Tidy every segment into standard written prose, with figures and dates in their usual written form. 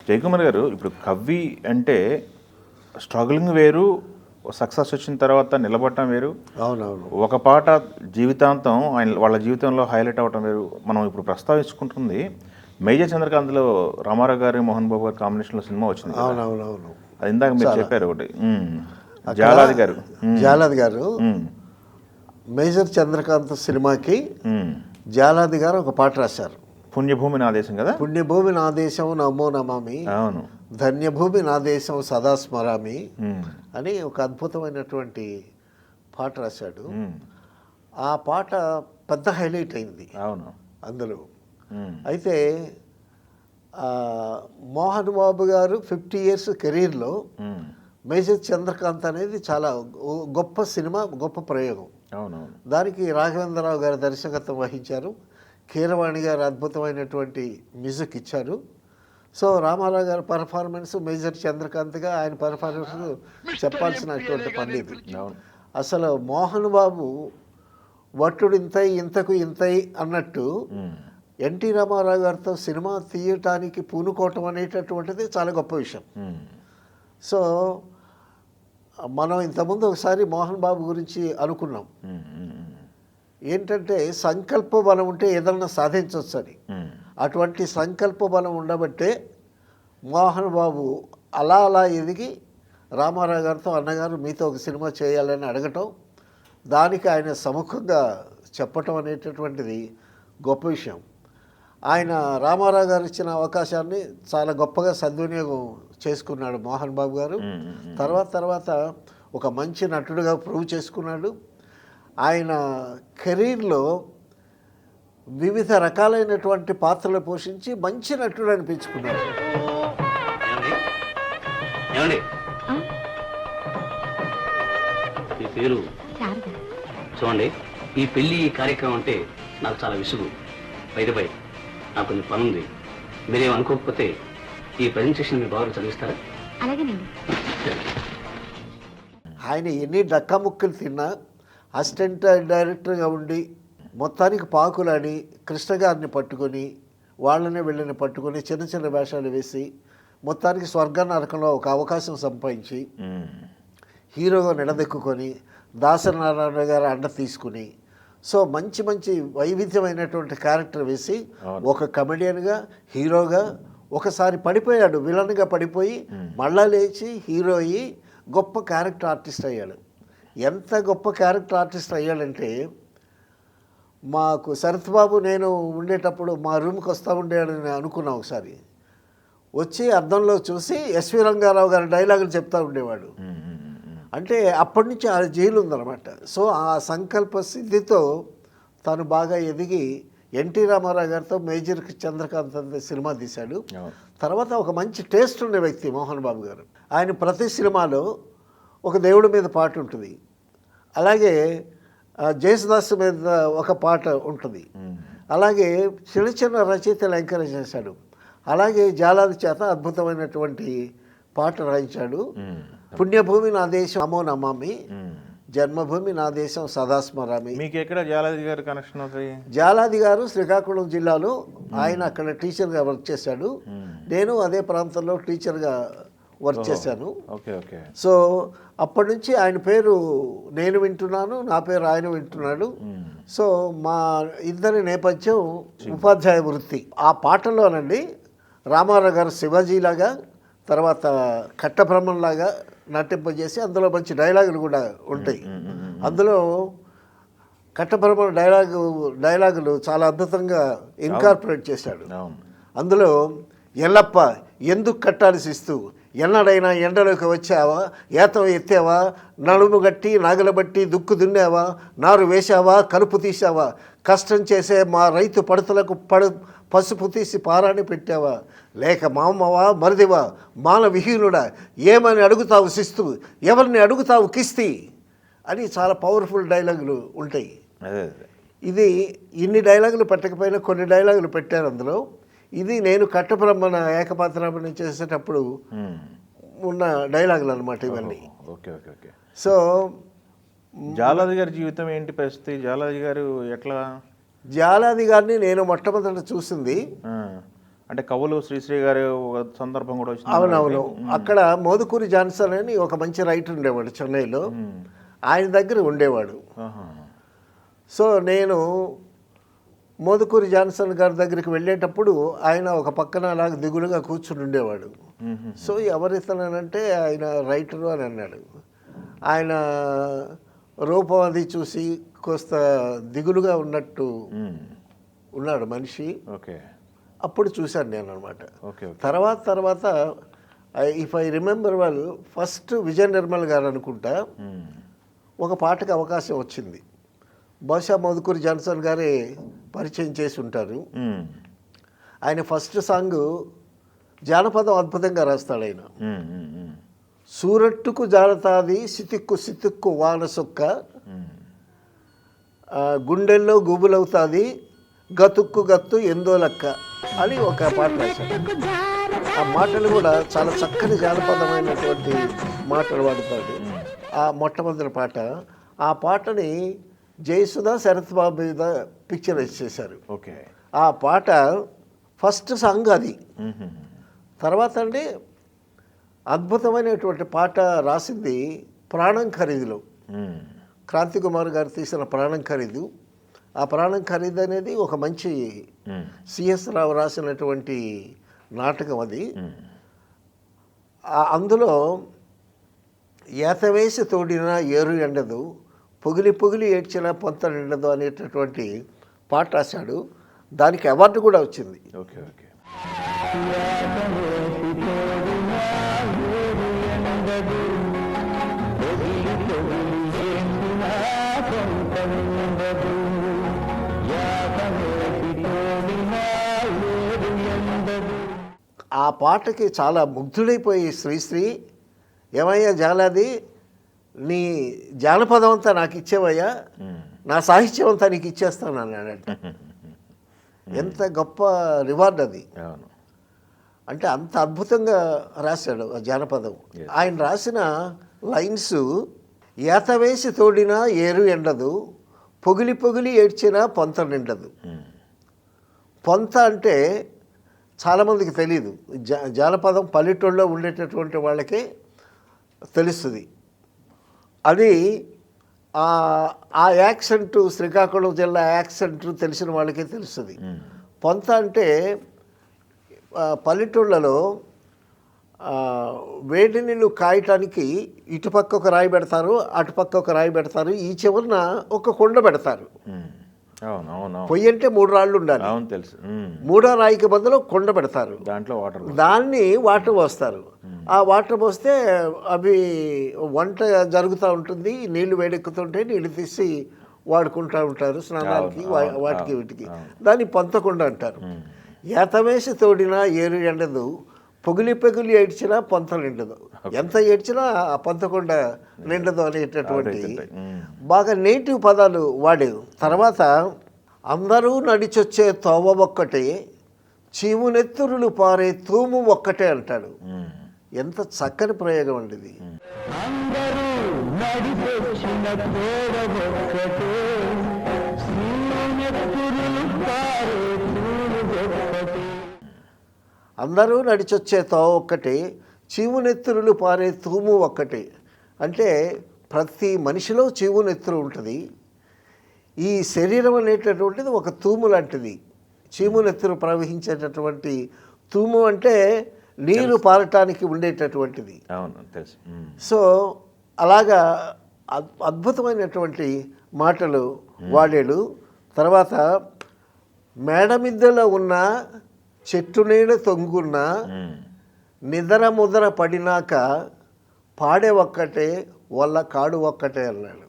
జయకుమార్ గారు, ఇప్పుడు కవి అంటే స్ట్రగులింగ్ వేరు, సక్సెస్ వచ్చిన తర్వాత నిలబడటం వేరు. అవునవును. ఒక పాట జీవితాంతం వాళ్ళ జీవితంలో హైలైట్ అవ్వటం వేరు. మనం ఇప్పుడు ప్రస్తావించుకుంటుంది మేజర్ చంద్రకాంత్లో రామారావు గారి మోహన్ బాబు గారి కాంబినేషన్లో సినిమా వచ్చింది. అవునవునవును. అది ఇందాక మీరు చెప్పారు ఒకటి. జాలాది గారు జాలాది గారు మేజర్ చంద్రకాంత్ సినిమాకి జాలాది గారు ఒక పాట రాశారు. పుణ్యభూమి నా దేశం కదా. పుణ్యభూమి నా దేశం నమో నమామి, అవును. ధన్యభూమి నా దేశం సదా స్మరామి అని ఒక అద్భుతమైనటువంటి పాట రాశాడు. ఆ పాట పెద్ద హైలైట్ అయింది. అవును. అందులో అయితే మోహన్ బాబు గారు 50 years కెరీర్లో మేజర్ చంద్రకాంత్ అనేది చాలా గొప్ప సినిమా, గొప్ప ప్రయోగం. అవునవును. దానికి రాఘవేంద్రరావు గారు దర్శకత్వం వహించారు. కీరవాణి గారు అద్భుతమైనటువంటి మ్యూజిక్ ఇచ్చారు. సో రామారావు గారి పర్ఫార్మెన్స్, మేజర్ చంద్రకాంత్గా ఆయన పర్ఫార్మెన్స్ చెప్పాల్సినటువంటి పని ఇది. అసలు మోహన్ బాబు వట్టుడు ఇంతై ఇంతకు ఇంతై అన్నట్టు ఎన్టీ రామారావు గారితో సినిమా తీయటానికి పూనుకోవటం అనేటటువంటిది చాలా గొప్ప విషయం. సో మనం ఇంతకుముందు ఒకసారి మోహన్ బాబు గురించి అనుకున్నాం. ఏంటంటే సంకల్ప బలం ఉంటే ఏదన్నా సాధించవచ్చు అని. అటువంటి సంకల్ప బలం ఉండబట్టే మోహన్ బాబు అలా అలా ఎదిగి రామారావు గారితో అన్నగారు మీతో ఒక సినిమా చేయాలని అడగటం, దానికి ఆయన సముఖంగా చెప్పటం అనేటటువంటిది గొప్ప విషయం. ఆయన రామారావు గారు ఇచ్చిన అవకాశాన్ని చాలా గొప్పగా సద్వినియోగం చేసుకున్నాడు మోహన్ బాబు గారు. తర్వాత ఒక మంచి నటుడుగా ప్రూవ్ చేసుకున్నాడు. ఆయన కెరీర్లో వివిధ రకాలైనటువంటి పాత్రలు పోషించి మంచి నటుడు అనిపించుకున్నాడు. మీ పేరు చూడండి, ఈ పెళ్లి కార్యక్రమం అంటే నాకు చాలా విసుగు. బయటపై నాకు కొంచెం పని ఉంది. మీరేం అనుకోకపోతే ఈ ప్రజెంటేషన్ మీ బాగా చదివిస్తారా? అలాగేనండి. ఆయన ఎన్ని డక్కాముక్కలు తిన్నా అసిస్టెంట్ డైరెక్టర్గా ఉండి మొత్తానికి పాకులని కృష్ణ గారిని పట్టుకొని వాళ్ళని వీళ్ళని పట్టుకొని చిన్న చిన్న వేషాలు వేసి మొత్తానికి స్వర్గ నరకంలో ఒక అవకాశం సంపాదించి హీరోగా నిలదెక్కుకొని దాసనారాయణ గారు అండ తీసుకుని సో మంచి మంచి వైవిధ్యమైనటువంటి క్యారెక్టర్ వేసి ఒక కమెడియన్గా హీరోగా ఒకసారి పడిపోయాడు, విలన్గా పడిపోయి మళ్ళా లేచి హీరో అయ్యి గొప్ప క్యారెక్టర్ ఆర్టిస్ట్ అయ్యాడు. ఎంత గొప్ప క్యారెక్టర్ ఆర్టిస్ట్ అయ్యాడంటే మాకు శరత్ బాబు నేను ఉండేటప్పుడు మా రూమ్కి వస్తూ ఉండేవాడని అనుకున్నాం. ఒకసారి వచ్చి అద్దంలో చూసి ఎస్వి రంగారావు గారి డైలాగులు చెప్తూ ఉండేవాడు. అంటే అప్పటి నుంచి ఆ జైలు ఉందన్నమాట. సో ఆ సంకల్ప సిద్ధితో తను బాగా ఎదిగి ఎన్టీ రామారావు గారితో మేజర్ చంద్రకాంత్ అనే సినిమా తీశాడు. తర్వాత ఒక మంచి టేస్ట్ ఉండే వ్యక్తి మోహన్ బాబు గారు. ఆయన ప్రతి సినిమాలో ఒక దేవుడి మీద పాట ఉంటుంది, అలాగే జేసుదాస్ మీద ఒక పాట ఉంటుంది, అలాగే చిన్న చిన్న రచయితలు ఎంకరేజ్ చేశాడు. అలాగే జాలాది చేత అద్భుతమైనటువంటి పాట రాయించాడు. పుణ్యభూమి నా దేశం నమో నమామి, జన్మభూమి నా దేశం సదా స్మరామి. మీకు ఎక్కడ జాలాది గారు కనెక్షన్ అవుతాయి? జాలాది గారు శ్రీకాకుళం జిల్లాలో, ఆయన అక్కడ టీచర్గా వర్క్ చేశాడు. నేను అదే ప్రాంతంలో టీచర్గా వర్క్ చేశాను. సో అప్పటి నుంచి ఆయన పేరు నేను వింటున్నాను, నా పేరు ఆయన వింటున్నాడు. సో మా ఇద్దరి నేపథ్యం ఉపాధ్యాయ వృత్తి. ఆ పాటలోనండి రామారావు గారు శివాజీలాగా, తర్వాత కట్టబ్రహ్మంలాగా నటింపజేసి అందులో మంచి డైలాగులు కూడా ఉంటాయి. అందులో కట్టబ్రహ్మ డైలాగులు చాలా అద్భుతంగా ఇన్కార్పొరేట్ చేశాడు. అందులో ఎల్లప్ప ఎందుకు కట్టాలి శిస్తు, ఎన్నడైనా ఎండలోకి వచ్చావా, ఏతం ఎత్తావా, నడుము గట్టి నాగలబట్టి దుక్కు దున్నావా, నారు వేశావా, కలుపు తీసావా, కష్టం చేసే మా రైతు పడతలకు పసుపు తీసి పారాని పెట్టావా, లేక మామవా మరిదివా మాన విహీనుడా, ఏమని అడుగుతావు శిస్తు, ఎవరిని అడుగుతావు కిస్తీ అని చాలా పవర్ఫుల్ డైలాగులు ఉంటాయి. ఇది ఇన్ని డైలాగులు పెట్టకపోయినా కొన్ని డైలాగులు పెట్టారు అందులో. ఇది నేను కట్టబ్రహ్మణ ఏకపాత్రాభినయం చేసేటప్పుడు ఉన్న డైలాగులు అనమాట ఇవన్నీ. సో జాలాది గారి జీవితం ఏంటి పరిస్థితి? జాలాది గారు ఎట్లా? జాలాది గారిని నేను మొట్టమొదట చూసింది అంటే కవులు శ్రీశ్రీ గారి ఒక సందర్భం కూడా వచ్చింది. అవునవును. అక్కడ మోదుకూరి జాన్సన్ అని ఒక మంచి రైటర్ ఉండేవాడు చెన్నైలో. ఆయన దగ్గర ఉండేవాడు. సో నేను మోదుకూరి జాన్సన్ గారి దగ్గరికి వెళ్ళేటప్పుడు ఆయన ఒక పక్కన అలాగ దిగులుగా కూర్చుని ఉండేవాడు. సో ఎవరితనంటే ఆయన రైటరు అని అన్నాడు. ఆయన రూపం అది చూసి కోస్త దిగులుగా ఉన్నట్టు ఉన్నాడు మనిషి. ఓకే. అప్పుడు చూశాను నేను అనమాట. ఓకే. తర్వాత if I remember well first Vijaya Nirmal garu అనుకుంటా ఒక పాటకి అవకాశం వచ్చింది. బహుశా మధుకూరి జాన్సన్ గారే పరిచయం చేసి ఉంటారు. ఆయన ఫస్ట్ సాంగ్ జానపదం అద్భుతంగా రాస్తాడు ఆయన. సూరట్టుకు జారతాది సితిక్కు సితిక్కు వాన సొక్క, గుండెల్లో గుబులవుతాది గతుక్కు గత్తు ఎందో లక్క అని ఒక పాట రాశాడు. ఆ మాటలు కూడా చాలా చక్కని జానపదమైనటువంటి మాటలు వాడుతాడు. ఆ మొట్టమొదటి పాట, ఆ పాటని జయసుధ శరత్ బాబు మీద పిక్చరైజ్ చేశారు. ఓకే. ఆ పాట ఫస్ట్ సాంగ్ అది. తర్వాత అండి అద్భుతమైనటువంటి పాట రాసింది ప్రాణం ఖరీదులో. క్రాంతి కుమార్ గారు తీసిన ప్రాణం ఖరీదు. ఆ ప్రాణం ఖరీదు అనేది ఒక మంచి సిఎస్ రావు రాసినటువంటి నాటకం అది. అందులో ఏతవేసి తోడిన ఏరు ఎండదు, పొగిలి పొగిలి ఏడ్చిన పొంత నిండదు అనేటటువంటి పాట రాశాడు. దానికి అవార్డు కూడా వచ్చింది. ఓకే. ఓకే. ఆ పాటకి చాలా ముగ్ధుడైపోయి శ్రీశ్రీ, ఏమయ్యా జాలాది, నీ జానపదం అంతా నాకు ఇచ్చేవయ్యా, నా సాహిత్యం అంతా నీకు ఇచ్చేస్తాను అన్నాడంట. ఎంత గొప్ప రివార్డ్ అది. అంటే అంత అద్భుతంగా రాశాడు ఆ జానపదం. ఆయన రాసిన లైన్స్, ఏతవేసి తోడినా ఏరు ఎండదు, పొగిలి పొగిలి ఏడ్చినా పొంత నిండదు. పొంత అంటే చాలామందికి తెలియదు. జానపదం పల్లెటూళ్ళలో ఉండేటటువంటి వాళ్ళకే తెలుస్తుంది. అది ఆ యాక్సెంటు, శ్రీకాకుళం జిల్లా యాక్సెంటు తెలిసిన వాళ్ళకే తెలుస్తుంది. పొంత అంటే పల్లెటూళ్ళలో వేడి నీళ్ళు కాయటానికి ఇటుపక్క ఒక రాయి పెడతారు, అటుపక్క ఒక రాయి పెడతారు, ఈ చివరన ఒక కుండ పెడతారు. పొయ్యి అంటే 3 రాళ్ళు ఉండాలి. తెలుసు. 3వ రాయికి బదులు కొండ పెడతారు, దాన్ని వాటర్ పోస్తారు. ఆ వాటర్ పోస్తే అవి వంట జరుగుతూ ఉంటుంది, నీళ్లు వేడెక్కుతుంటే నీళ్లు తీసి వాడుకుంటూ ఉంటారు స్నానానికి, వాటికి వీటికి. దాన్ని పొంతకుండ అంటారు. ఏతవేసి తోడినా ఏరు ఎండదు, పొగిలి పొగిలి ఏడ్చినా పొంత నిండదు. ఎంత ఏడ్చినా ఆ పొంతకుండ నిండదు అనేటటువంటి బాగా నేటివ్ పదాలు వాడేది. తర్వాత అందరూ నడిచొచ్చే తోవ ఒక్కటే, చీమునెత్తురులు పారే తూము ఒక్కటే అంటాడు. ఎంత చక్కని ప్రయోగం అండి ఇది. అందరూ నడిచొచ్చే తోవ ఒక్కటే, చీమునెత్తురులు పారే తూము ఒక్కటే. అంటే ప్రతి మనిషిలో చీమునెత్తురు ఉంటుంది. ఈ శరీరం అనేటటువంటిది ఒక తూము లాంటిది. చీమునెత్తురు ప్రవహించేటటువంటి తూము అంటే నీరు పారటానికి ఉండేటటువంటిది. సో అలాగా అద్భుతమైనటువంటి మాటలు వాడాడు. తర్వాత మేడమిద్దెలో ఉన్న చెట్టు నీడ తొంగున్న, నిద్ర ముద్ర పడినాక పాడే ఒక్కటే వల్ల కాడు ఒక్కటే అన్నాడు.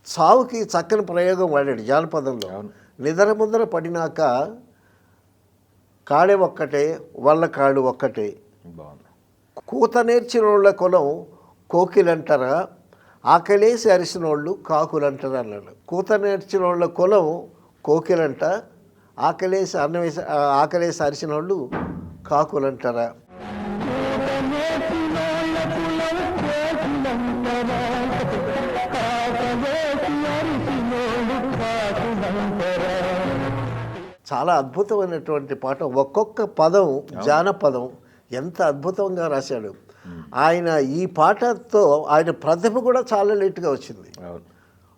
సావుకి చక్కని ప్రయోగం వాడాడు జానపదంలో. నిద్ర ముద్ర పడినాక కాడే ఒక్కటే వల్ల కాడు ఒక్కటే. కూత నేర్చిన వాళ్ళ కులం కోకిలంటారా, ఆకలేసి అరిసినోళ్ళు కాకులు అంటారు అన్నాడు. కూత నేర్చిన వాళ్ళ కులం కోకిలంట, ఆకలేసి అరిసినోళ్ళు కాకులు అంటారా? చాలా అద్భుతమైనటువంటి పాట. ఒక్కొక్క పదం జానపదం ఎంత అద్భుతంగా రాశాడు ఆయన. ఈ పాటతో ఆయన ప్రతిభ కూడా చాలా లేటుగా వచ్చింది.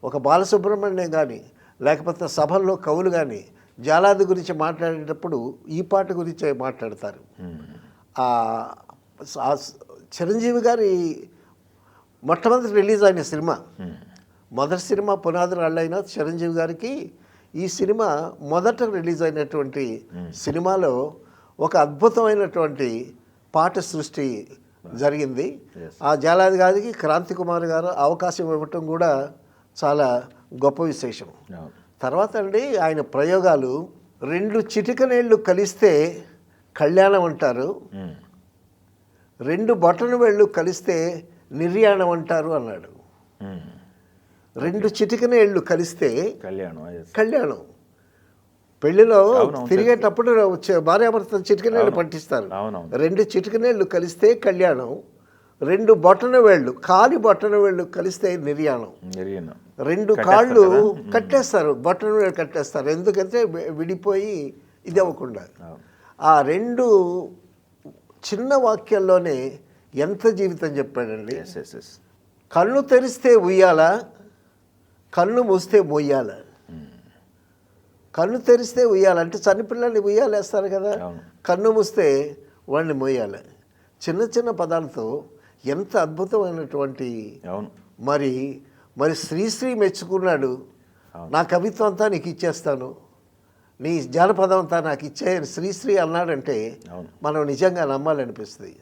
ఒక బాలసుబ్రహ్మణ్యం కానీ లేకపోతే సభల్లో కవులు కానీ జాలాది గురించి మాట్లాడేటప్పుడు ఈ పాట గురించే మాట్లాడతారు. చిరంజీవి గారి మొట్టమొదటి రిలీజ్ అయిన సినిమా, మొదటి సినిమా పునాది రాళ్ళైన చిరంజీవి గారికి ఈ సినిమా మొదట రిలీజ్ అయినటువంటి సినిమాలో ఒక అద్భుతమైనటువంటి పాట సృష్టి జరిగింది. ఆ జాలాది గారికి క్రాంతి కుమార్ గారు అవకాశం ఇవ్వటం కూడా చాలా గొప్ప విశేషం. తర్వాత అండి ఆయన ప్రయోగాలు, 2 చిటికనేళ్ళు కలిస్తే కళ్యాణం అంటారు, 2 బొటన వేళ్ళు కలిస్తే నిర్యాణం అంటారు అన్నాడు. 2 చిటికనేళ్ళు కలిస్తే కళ్యాణం. పెళ్లిలో తిరిగేటప్పుడు భార్యాభర్త చిటికనేళ్ళు పట్టిస్తారు. 2 చిటికనేళ్ళు కలిస్తే కళ్యాణం, 2 బొటన వేళ్ళు కాలి బొటన వేళ్ళు కలిస్తే నిర్యాణం. 2 కాళ్ళు కట్టేస్తారు, బొటన వేళ్ళు కట్టేస్తారు. ఎందుకంటే విడిపోయి ఇది అవ్వకుండా. ఆ 2 చిన్న వాక్యాల్లోనే ఎంత జీవితం చెప్పాడండి. కళ్ళు తెరిస్తే ఉయ్యాల, కళ్ళు మూస్తే మొయ్యాల. కళ్ళు తెరిస్తే ఉయ్యాలంటే చనిపిల్లల్ని ఉయ్యాలేస్తారు కదా, కన్ను మూస్తే వాడిని మొయ్యాలి. చిన్న చిన్న పదాలతో ఎంత అద్భుతమైనటువంటి. మరి మరి శ్రీశ్రీ మెచ్చుకున్నాడు, నా కవిత్వం అంతా నీకు ఇచ్చేస్తాను, నీ జానపదం అంతా నాకు ఇచ్చేయని శ్రీశ్రీ అన్నాడంటే మనం నిజంగా నమ్మాలనిపిస్తుంది.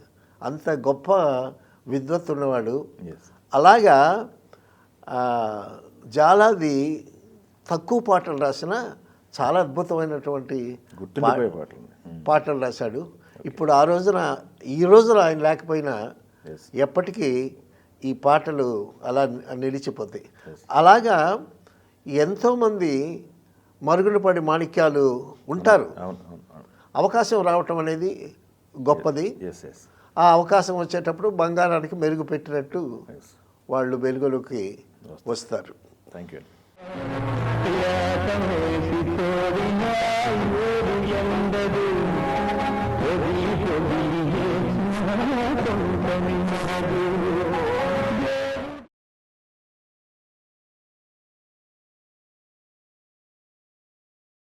అంత గొప్ప విద్వత్తు ఉన్నవాడు. అలాగా జాలాది తక్కువ పాటలు రాసిన చాలా అద్భుతమైనటువంటి పాటలు రాశాడు. ఇప్పుడు ఈ రోజున ఆయన లేకపోయినా ఎప్పటికీ ఈ పాటలు అలా నిలిచిపోతాయి. అలాగా ఎంతోమంది మరుగున పడి మాణిక్యాలు ఉంటారు. అవకాశం రావటం అనేది గొప్పది. ఆ అవకాశం వచ్చేటప్పుడు బంగారానికి మెరుగు పెట్టినట్టు వాళ్ళు వెలుగులోకి వస్తారు. Thank you.